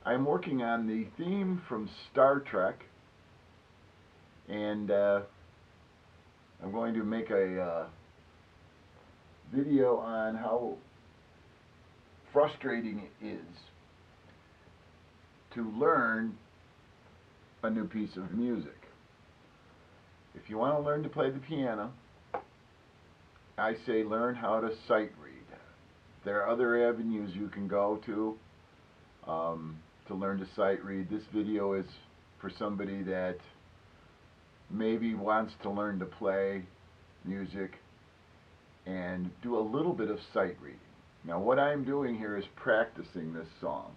I'm working on the theme from Star Trek, and I'm going to make a video on how frustrating it is to learn a new piece of music. If you want to learn to play the piano, I say learn how to sight read. There are other avenues you can go to learn to sight read. This video is for somebody that maybe wants to learn to play music and do a little bit of sight reading. Now what I'm doing here is practicing this song.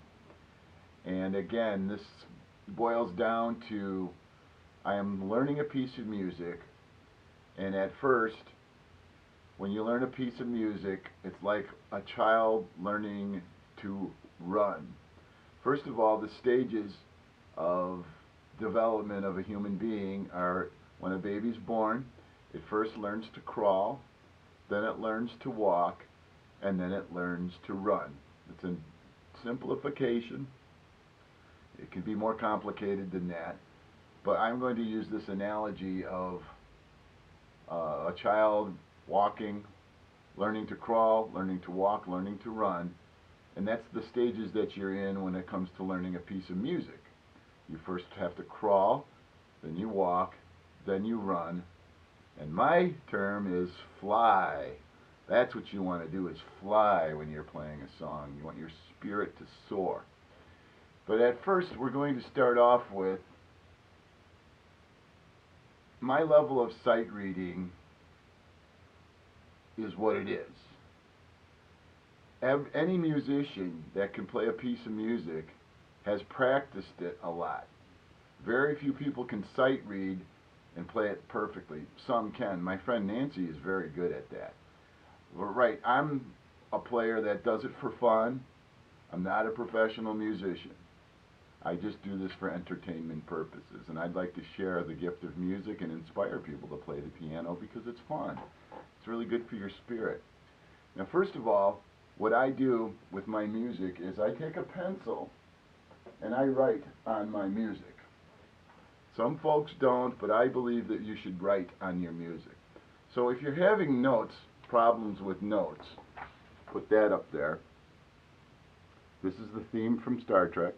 And again, this boils down to I am learning a piece of music, and at first, when you learn a piece of music, it's like a child learning to run. First of all, the stages of development of a human being are when a baby's born, it first learns to crawl, then it learns to walk, and then it learns to run. It's a simplification. It can be more complicated than that, but I'm going to use this analogy of a child walking, learning to crawl, learning to walk, learning to run, and that's the stages that you're in when it comes to learning a piece of music. You first have to crawl, then you walk, then you run, and my term is fly. That's what you want to do, is fly when you're playing a song. You want your spirit to soar. But at first, we're going to start off with my level of sight reading is what it is. Any musician that can play a piece of music has practiced it a lot. Very few people can sight read and play it perfectly. Some can. My friend Nancy is very good at that. Right, I'm a player that does it for fun. I'm not a professional musician. I just do this for entertainment purposes, and I'd like to share the gift of music and inspire people to play the piano because it's fun. It's really good for your spirit. Now, first of all, what I do with my music is I take a pencil and I write on my music. Some folks don't, but I believe that you should write on your music. So if you're having problems with notes, put that up there. This is the theme from Star Trek.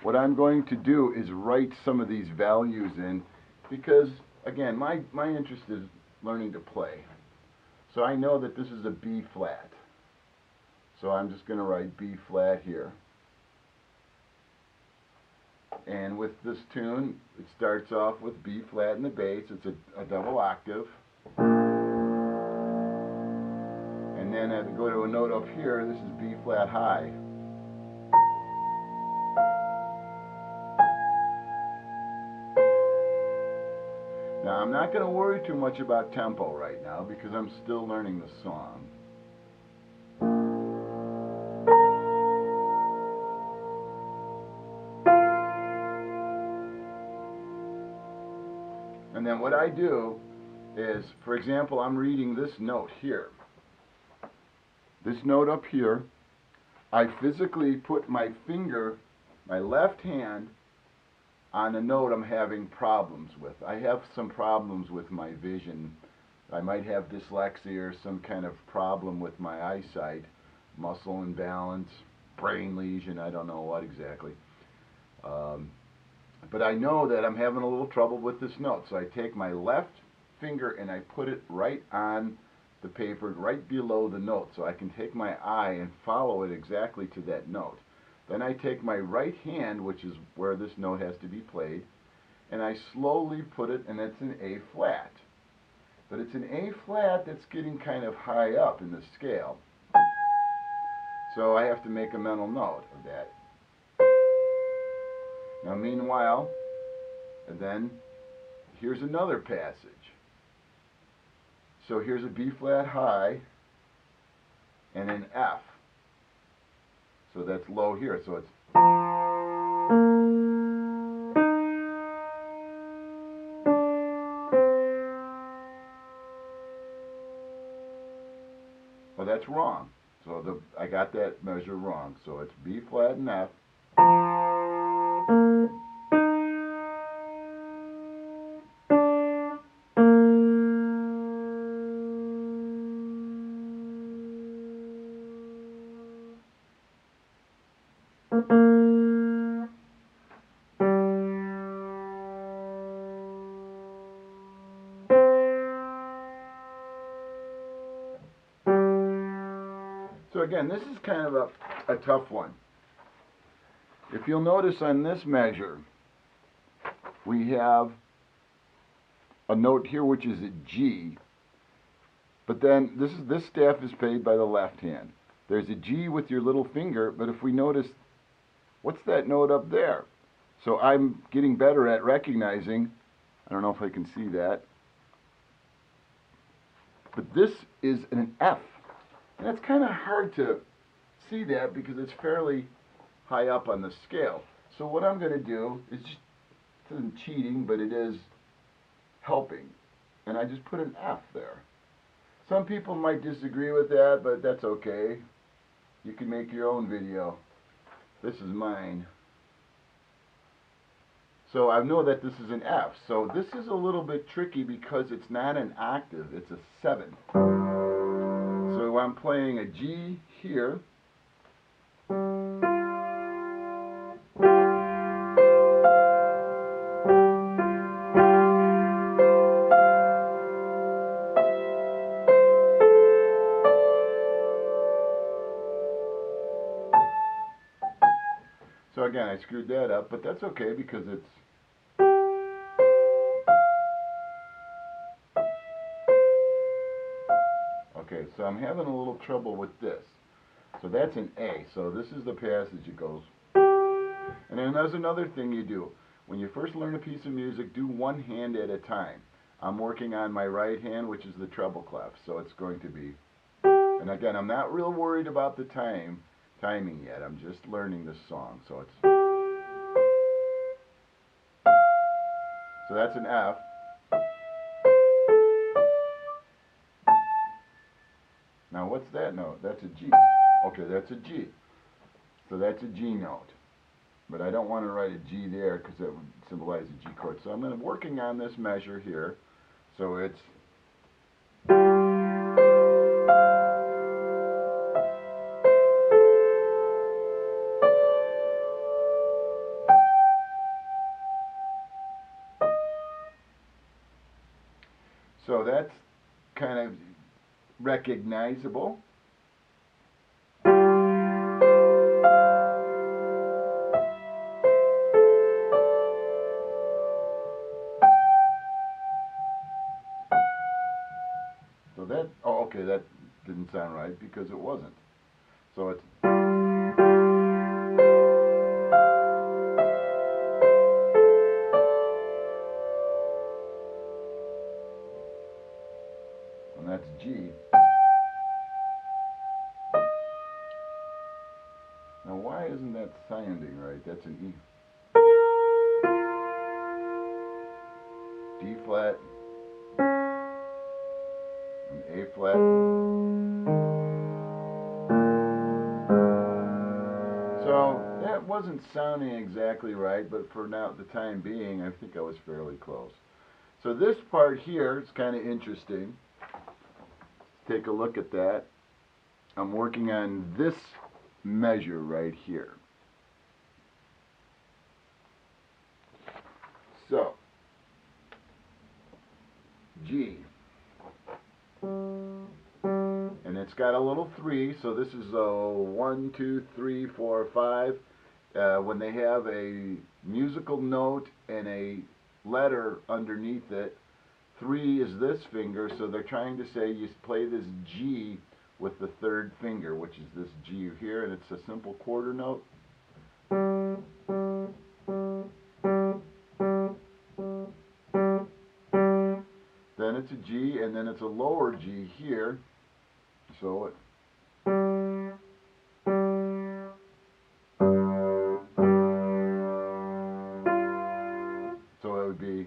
What I'm going to do is write some of these values in because, again, my interest is learning to play. So I know that this is a B flat. So I'm just going to write B flat here. And with this tune, it starts off with B flat in the bass. It's a double octave. And then as I go to a note up here, this is B flat high. Now, I'm not going to worry too much about tempo right now because I'm still learning the song. And then what I do is, for example, I'm reading this note here. This note up here, I physically put my finger, my left hand, on a note I'm having problems with. I have some problems with my vision. I might have dyslexia or some kind of problem with my eyesight, muscle imbalance, brain lesion, I don't know what exactly. But I know that I'm having a little trouble with this note. So I take my left finger and I put it right on the paper, right below the note, so I can take my eye and follow it exactly to that note. Then I take my right hand, which is where this note has to be played, and I slowly put it, and it's an A flat. But it's an A flat that's getting kind of high up in the scale. So I have to make a mental note of that. Now meanwhile, and then here's another passage. So here's a B flat high and an F. So that's low here. So it's well, that's wrong. So I got that measure wrong. So it's B flat and F. So again, this is kind of a tough one. If you'll notice on this measure, we have a note here which is a G, but then this staff is played by the left hand. There's a G with your little finger, but if we notice, what's that note up there? So I'm getting better at recognizing, I don't know if I can see that, but this is an F. And it's kind of hard to see that because it's fairly high up on the scale. So what I'm going to do is just, it isn't cheating, but it is helping. And I just put an F there. Some people might disagree with that, but that's okay. You can make your own video. This is mine. So I know that this is an F. So this is a little bit tricky because it's not an octave, it's a 7. So I'm playing a G here. So again, I screwed that up, but that's okay because it's okay. So I'm having a little trouble with this. So that's an A. So this is the passage it goes. And then there's another thing you do. When you first learn a piece of music, do one hand at a time. I'm working on my right hand, which is the treble clef. So it's going to be, and again, I'm not real worried about the timing yet. I'm just learning this song. So that's an F. Now what's that note? That's a G. Okay, that's a G. So that's a G note. But I don't want to write a G there because that would symbolize a G chord. So I'm working on this measure here. So it's so that's kind of recognizable. So that, oh, okay, that didn't sound right because it wasn't. So it's, and that's G. Now why isn't that sounding right? That's an E. D flat, an A flat. So that wasn't sounding exactly right, but for now, the time being, I think I was fairly close. So this part here is kind of interesting. Take a look at that. I'm working on this measure right here. So, G. And it's got a little 3, so this is a 1, 2, 3, 4, 5. When they have a musical note and a letter underneath it, 3 is this finger, so they're trying to say you play this G with the third finger, which is this G here, and it's a simple quarter note. Then it's a G, and then it's a lower G here, so it would be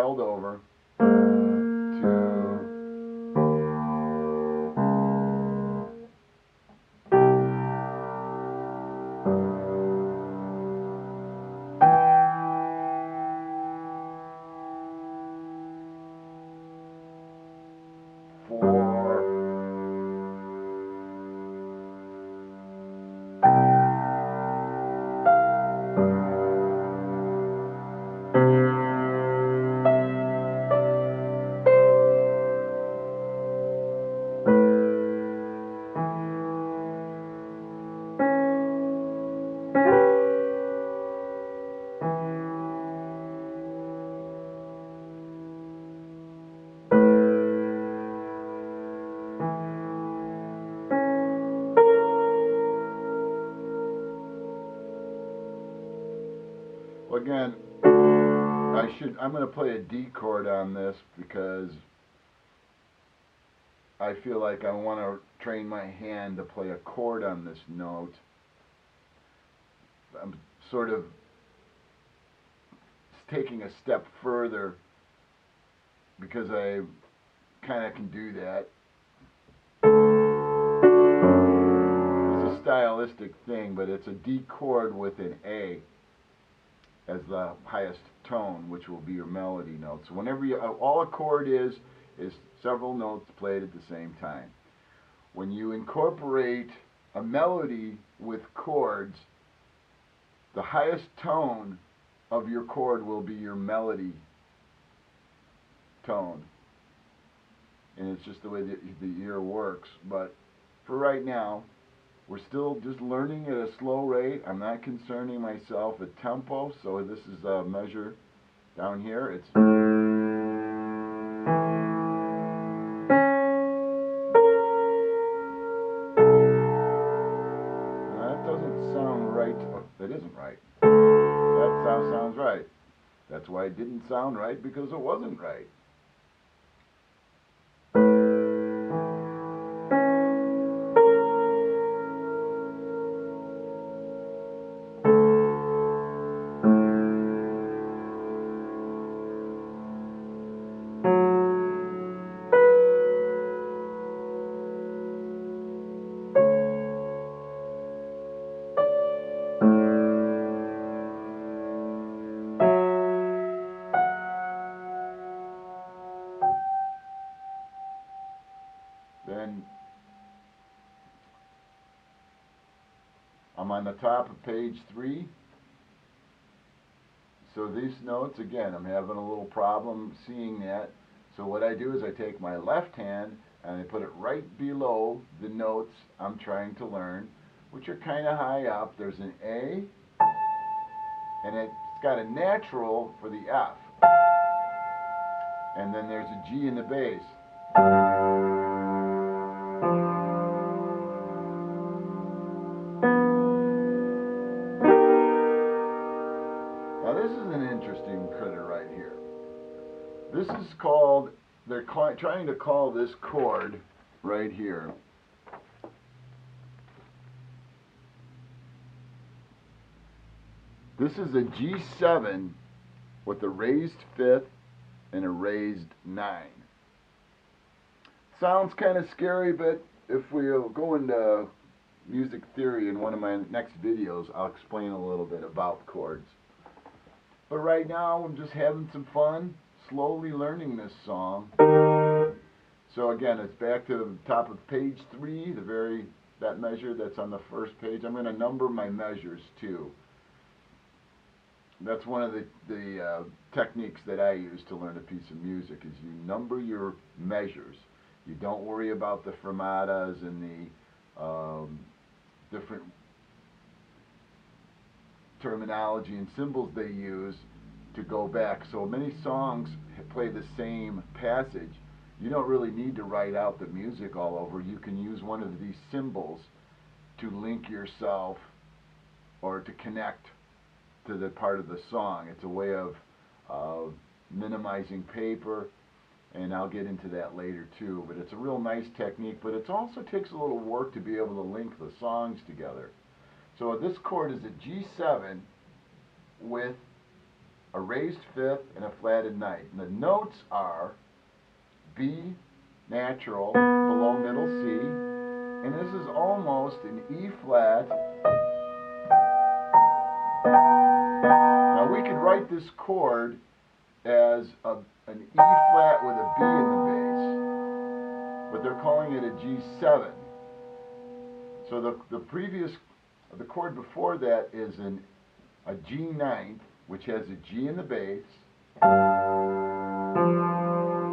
dialed over to four, well, again, I'm going to play a D chord on this because I feel like I want to train my hand to play a chord on this note. I'm sort of taking a step further because I kind of can do that. It's a stylistic thing, but it's a D chord with an A as the highest tone, which will be your melody note. So whenever all a chord is several notes played at the same time. When you incorporate a melody with chords, the highest tone of your chord will be your melody tone. And it's just the way that the ear works. But for right now, we're still just learning at a slow rate. I'm not concerning myself with tempo, so this is a measure down here. It's that doesn't sound right. Oh, that isn't right. That sounds right. That's why it didn't sound right, because it wasn't right. Then I'm on the top of page 3. So these notes, again, I'm having a little problem seeing that. So what I do is I take my left hand and I put it right below the notes I'm trying to learn, which are kind of high up. There's an A, and it's got a natural for the F. And then there's a G in the bass. Now this is an interesting critter right here. This is called, they're trying to call this chord right here this is a G7 with a raised 5th and a raised 9. Sounds kind of scary, but if we go into music theory in one of my next videos, I'll explain a little bit about chords. But right now, I'm just having some fun, slowly learning this song. So again, it's back to the top of page 3, that measure that's on the first page. I'm going to number my measures too. That's one of the techniques that I use to learn a piece of music, is you number your measures. You don't worry about the fermatas and the different terminology and symbols they use to go back. So many songs play the same passage. You don't really need to write out the music all over. You can use one of these symbols to link yourself or to connect to the part of the song. It's a way of minimizing paper, and I'll get into that later too. But it's a real nice technique, but it also takes a little work to be able to link the songs together. So this chord is a G7 with a raised fifth, and a flatted ninth. And the notes are B natural below middle C, and this is almost an E flat. Now we could write this chord as an E flat with a B in the bass, but they're calling it a G7. So the chord before that is a G9, which has a G in the bass,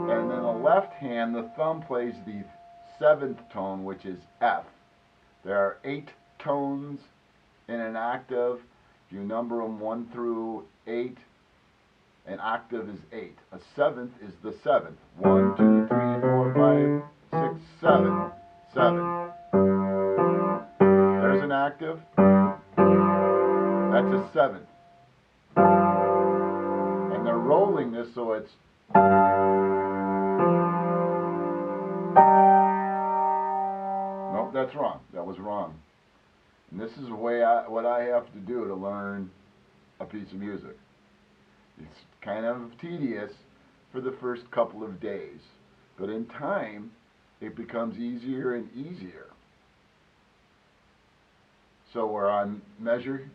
and then the left hand, the thumb plays the 7th tone, which is F. There are 8 tones in an octave. If you number them 1 through 8, an octave is 8. A 7th is the 7th. 1, 2, 3, 4, 5, 6, 7. 7. There's an octave. That's a 7th. And they're rolling this so it's nope, that's wrong. That was wrong. And this is what I have to do to learn a piece of music. It's kind of tedious for the first couple of days, but in time it becomes easier and easier. So we're on measure,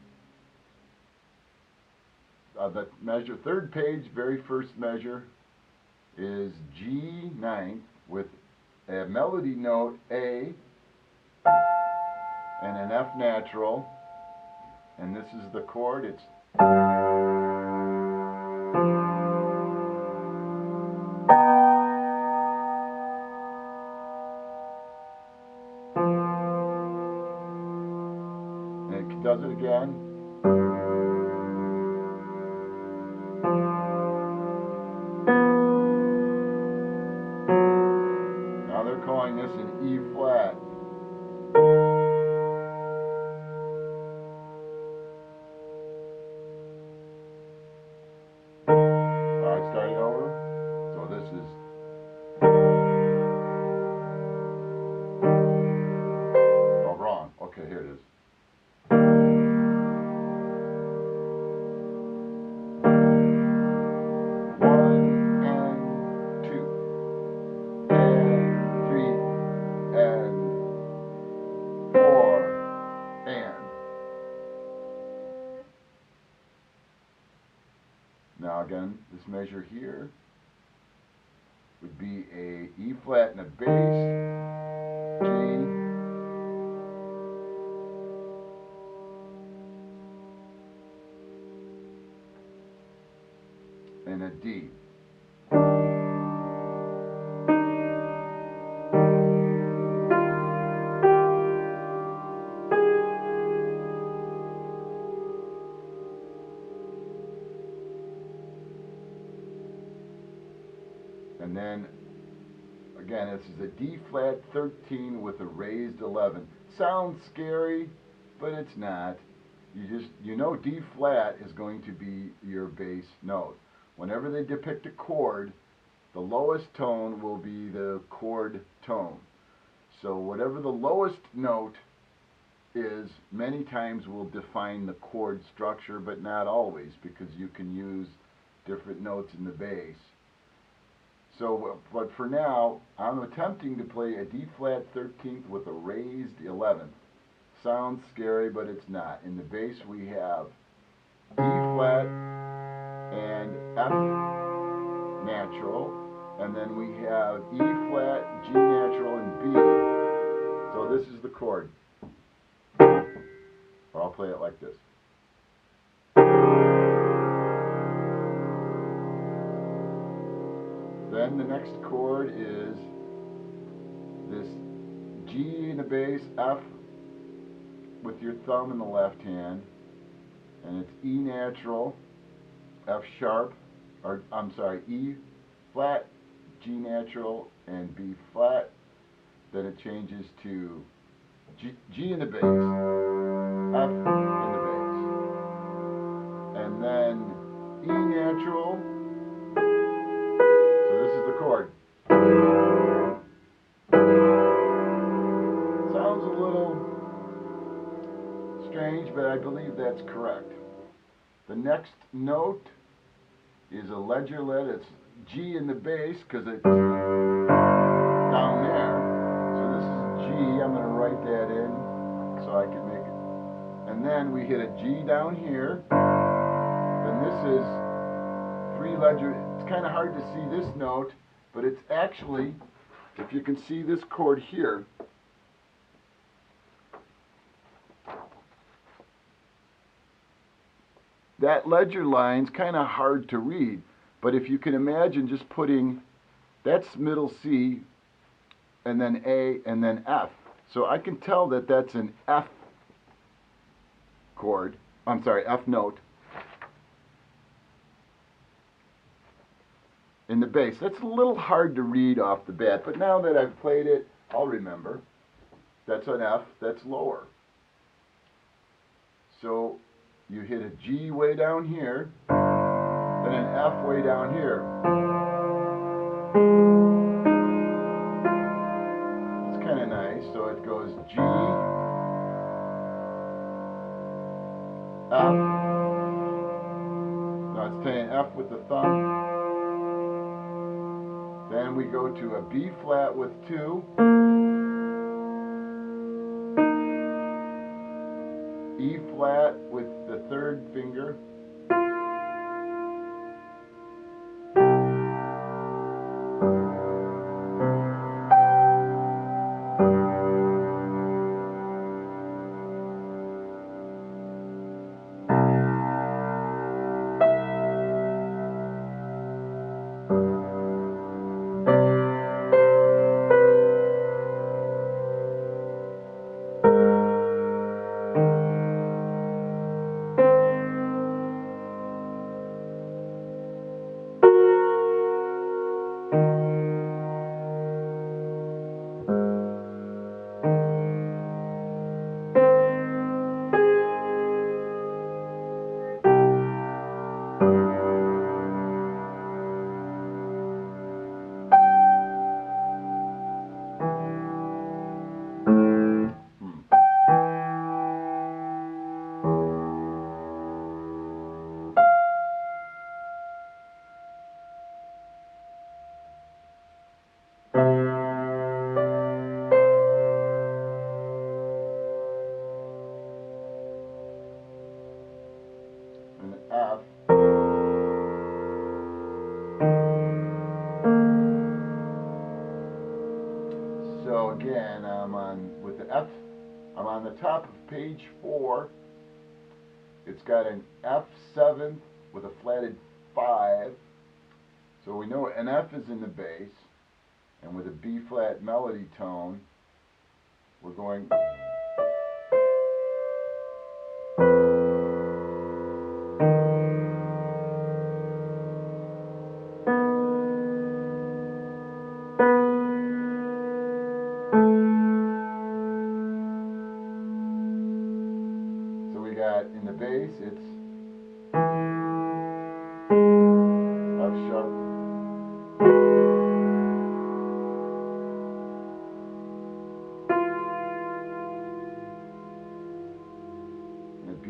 the measure, third page, very first measure is G9 with a melody note A and an F natural, and this is the chord. It's and it does it again. Now they're calling this an E flat. Alright, starting over. So this is oh, wrong. Okay, here it is. Now again, this measure here would be a E flat and a bass, G, and a D. And then, again, this is a D flat 13 with a raised 11. Sounds scary, but it's not. You know D flat is going to be your bass note. Whenever they depict a chord, the lowest tone will be the chord tone. So whatever the lowest note is, many times will define the chord structure, but not always, because you can use different notes in the bass. So, but for now, I'm attempting to play a D flat 13th with a raised 11th. Sounds scary, but it's not. In the bass we have E flat and F natural, and then we have E flat, G natural, and B. So this is the chord. Or I'll play it like this. Then the next chord is this G in the bass, F with your thumb in the left hand, and it's E natural, F sharp, or I'm sorry, E flat, G natural, and B flat. Then it changes to G in the bass, F in the bass, and then E natural. So this is the chord. Sounds a little strange, but I believe that's correct. The next note is a ledger lead. It's G in the bass because it's down there. So this is G. I'm going to write that in so I can make it. And then we hit a G down here. Then this is 3 ledger. It's kind of hard to see this note, but it's actually, if you can see this chord here, that ledger line's kind of hard to read, but if you can imagine just putting, that's middle C, and then A, and then F. So I can tell that that's an F chord, I'm sorry, F note in the bass. That's a little hard to read off the bat, but now that I've played it, I'll remember. That's an F, that's lower. So you hit a G way down here, then an F way down here. It's kind of nice. So it goes G, F. Now it's playing F with the thumb. Then we go to a B flat with 2. E flat with the 3rd finger. And F. So again, I'm on with the F. I'm on the top of page 4. It's got an F7 with a flatted 5. So we know an F is in the bass, and with a B flat melody tone, we're going. So we got in the bass, it's F sharp. And a B.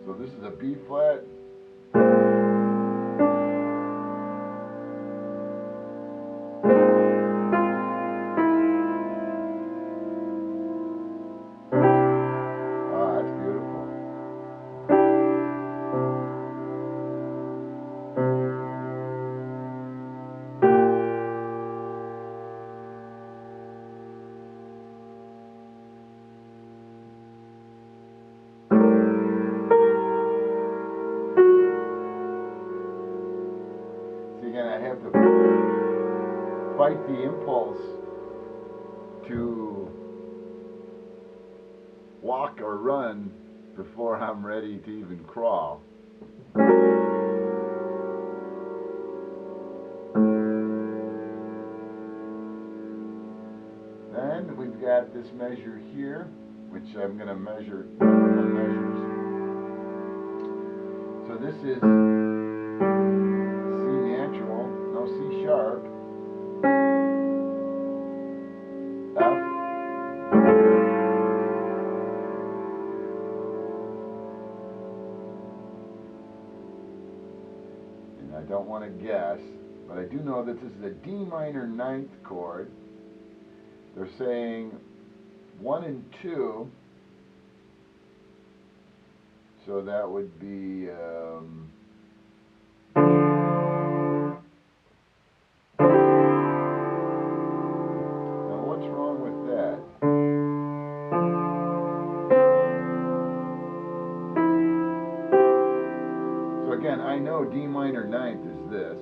So this is a B flat. Ah, that's beautiful. Again, I have to fight the impulse to walk or run before I'm ready to even crawl. Then we've got this measure here, which I'm going to measure measures. So this is C natural, no C sharp. sharp, F, and I don't want to guess, but I do know that this is a D minor ninth chord. They're saying 1 and 2, so that would be now what's wrong with that? So again, I know D minor ninth is this.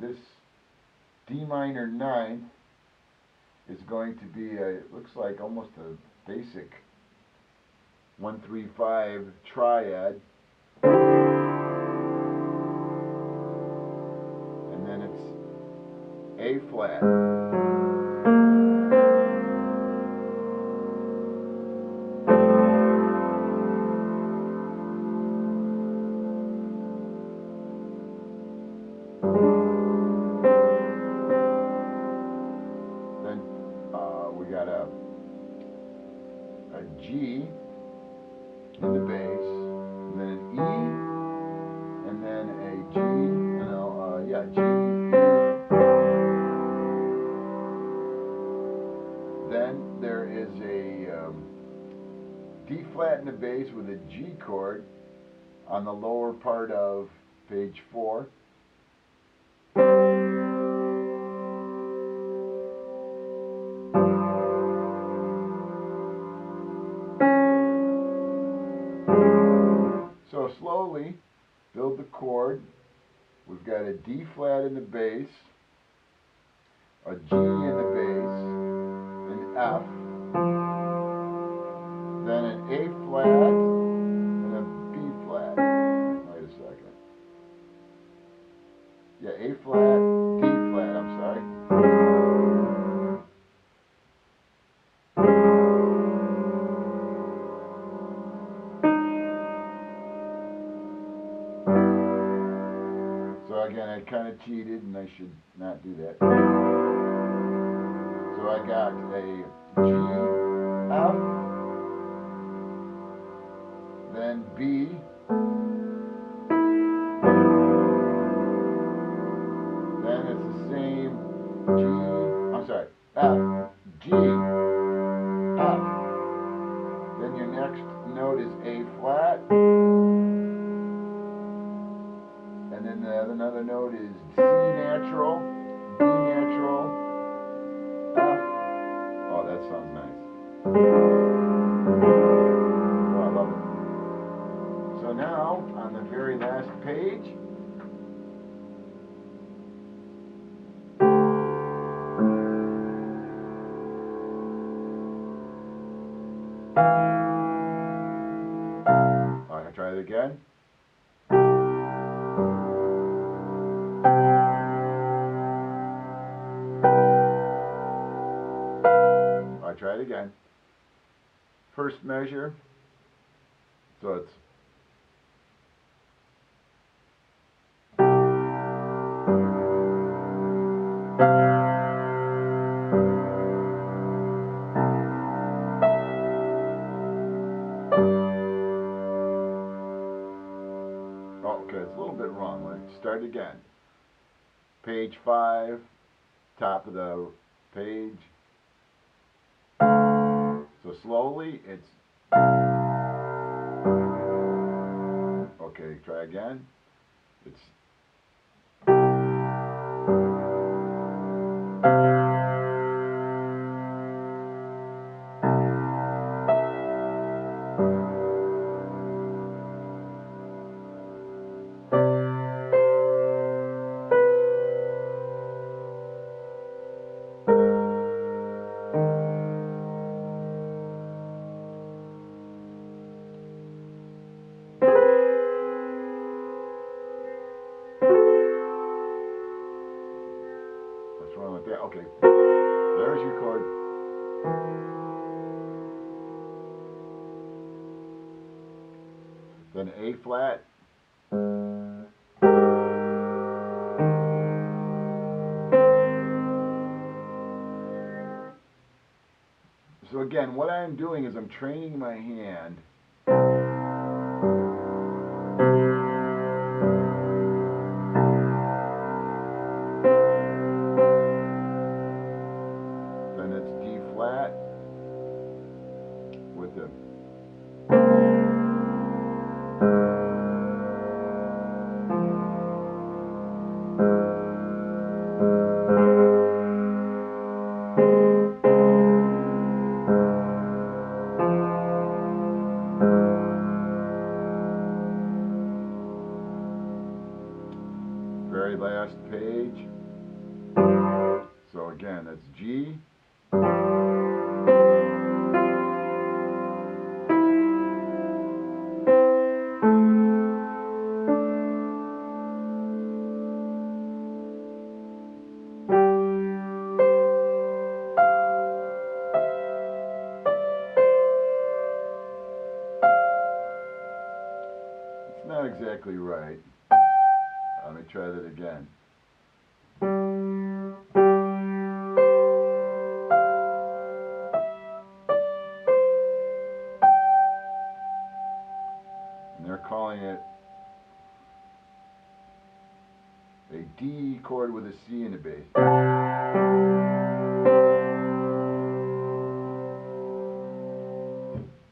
This D minor ninth is going to be it looks like almost a basic 1-3-5 triad, and then it's A flat. We got a G in the bass, and then an E, and then a G, G, E. Then there is a D flat in the bass with a G chord on the lower part of page 4. So slowly build the chord. We've got a D flat in the bass, a G in the bass, an F, then an A flat, and a B flat. Wait a second. Yeah, A flat, D flat, I'm sorry. So again, I kind of cheated, and I should not do that. So I got a G, F, then B, then it's the same F, G, F. Then your next note is A flat. And then another note is C natural, D natural, F. Oh, that sounds nice. Oh, I love it. So now, on the very last page, I'm going to try it again. I'll try it again. First measure, so it's okay, it's a little bit wrong. Let's start again. Page 5, top of the page. So slowly, it's okay. Try again. It's what's wrong with that? Okay, there's your chord. then A flat, so again, what I'm doing is I'm training my hand then it's D flat with the very last page. So again, that's G, it's not exactly right. Let me try that again. And they're calling it a D chord with a C in the bass.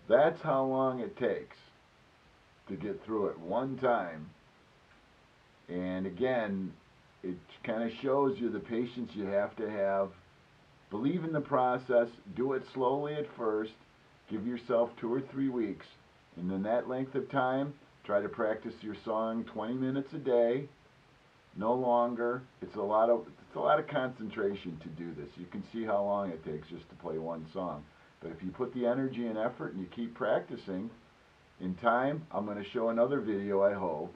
That's how long it takes to get through it one time. And again, it kind of shows you the patience you have to have. Believe in the process. Do it slowly at first. Give yourself 2 or 3 weeks. And in that length of time, try to practice your song 20 minutes a day. No longer. It's a lot of concentration to do this. You can see how long it takes just to play one song. But if you put the energy and effort and you keep practicing, in time, I'm going to show another video, I hope,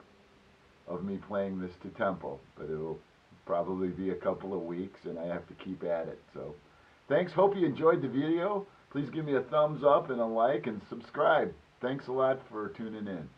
of me playing this to tempo. But it'll probably be a couple of weeks, and I have to keep at it. So, thanks. Hope you enjoyed the video. Please give me a thumbs up and a like and subscribe. Thanks a lot for tuning in.